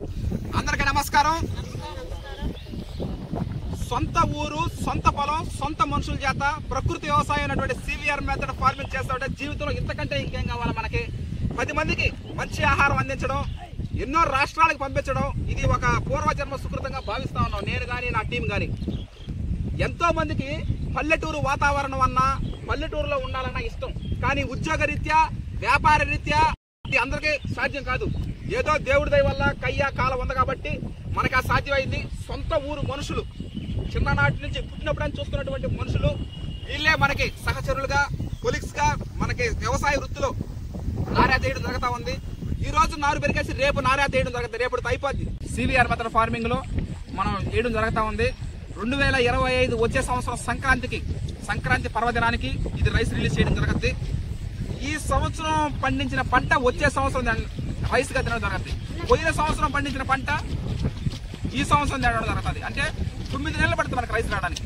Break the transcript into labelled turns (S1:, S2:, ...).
S1: అందరికీ నమస్కారం. సొంత ఊరు, సొంత పొలం, సొంత మనుషుల చేత ప్రకృతి వ్యవసాయం అయినటువంటి సివిఆర్ మెథడ్ ఫార్మింగ్ చేస్తుంటే జీవితంలో ఇంతకంటే ఇంకేం కావాలి మనకి? 10 మందికి మంచి ఆహారం అందించడం, ఎన్నో రాష్ట్రాలకు పంపించడం, ఇది ఒక పూర్వజన్మ సుకృతంగా భావిస్తా ఉన్నాం నేను కానీ నా టీం కానీ. ఎంతో మందికి పల్లెటూరు వాతావరణం అన్నా, పల్లెటూరులో ఉండాలన్నా ఇష్టం. కానీ ఉద్యోగ రీత్యా, వ్యాపార రీత్యా ఇది అందరికీ సాధ్యం కాదు. ఏదో దేవుడి దయ వల్ల కయ్య కాలం ఉంది కాబట్టి మనకు ఆ సాధ్యమైంది. సొంత ఊరు మనుషులు, చిన్ననాటి నుంచి పుట్టినప్పుడని చూస్తున్నటువంటి మనుషులు వీళ్ళే మనకి సహచరులుగా, కొలీగ్స్ గా మనకి వ్యవసాయ వృత్తిలో నారా తీయడం జరుగుతూ ఉంది. ఈ రోజు నారు పెరిగేసి రేపు నారా తీయడం జరుగుతుంది, రేపు అయిపోద్ది. సివిఆర్ మెథడ్ ఫార్మింగ్ లో మనం వేయడం జరుగుతూ ఉంది. 2025 వచ్చే సంవత్సరం సంక్రాంతి పర్వదినానికి ఇది రైస్ రిలీజ్ చేయడం జరుగుతుంది. ఈ సంవత్సరం పండించిన పంట వచ్చే సంవత్సరం రైస్ గా తినడం జరుగుతుంది. పోయిన సంవత్సరం పండించిన పంట ఈ సంవత్సరం తినడం జరుగుతుంది. అంటే 9 నెలలు పడుతుంది మనకి రైస్ రావడానికి.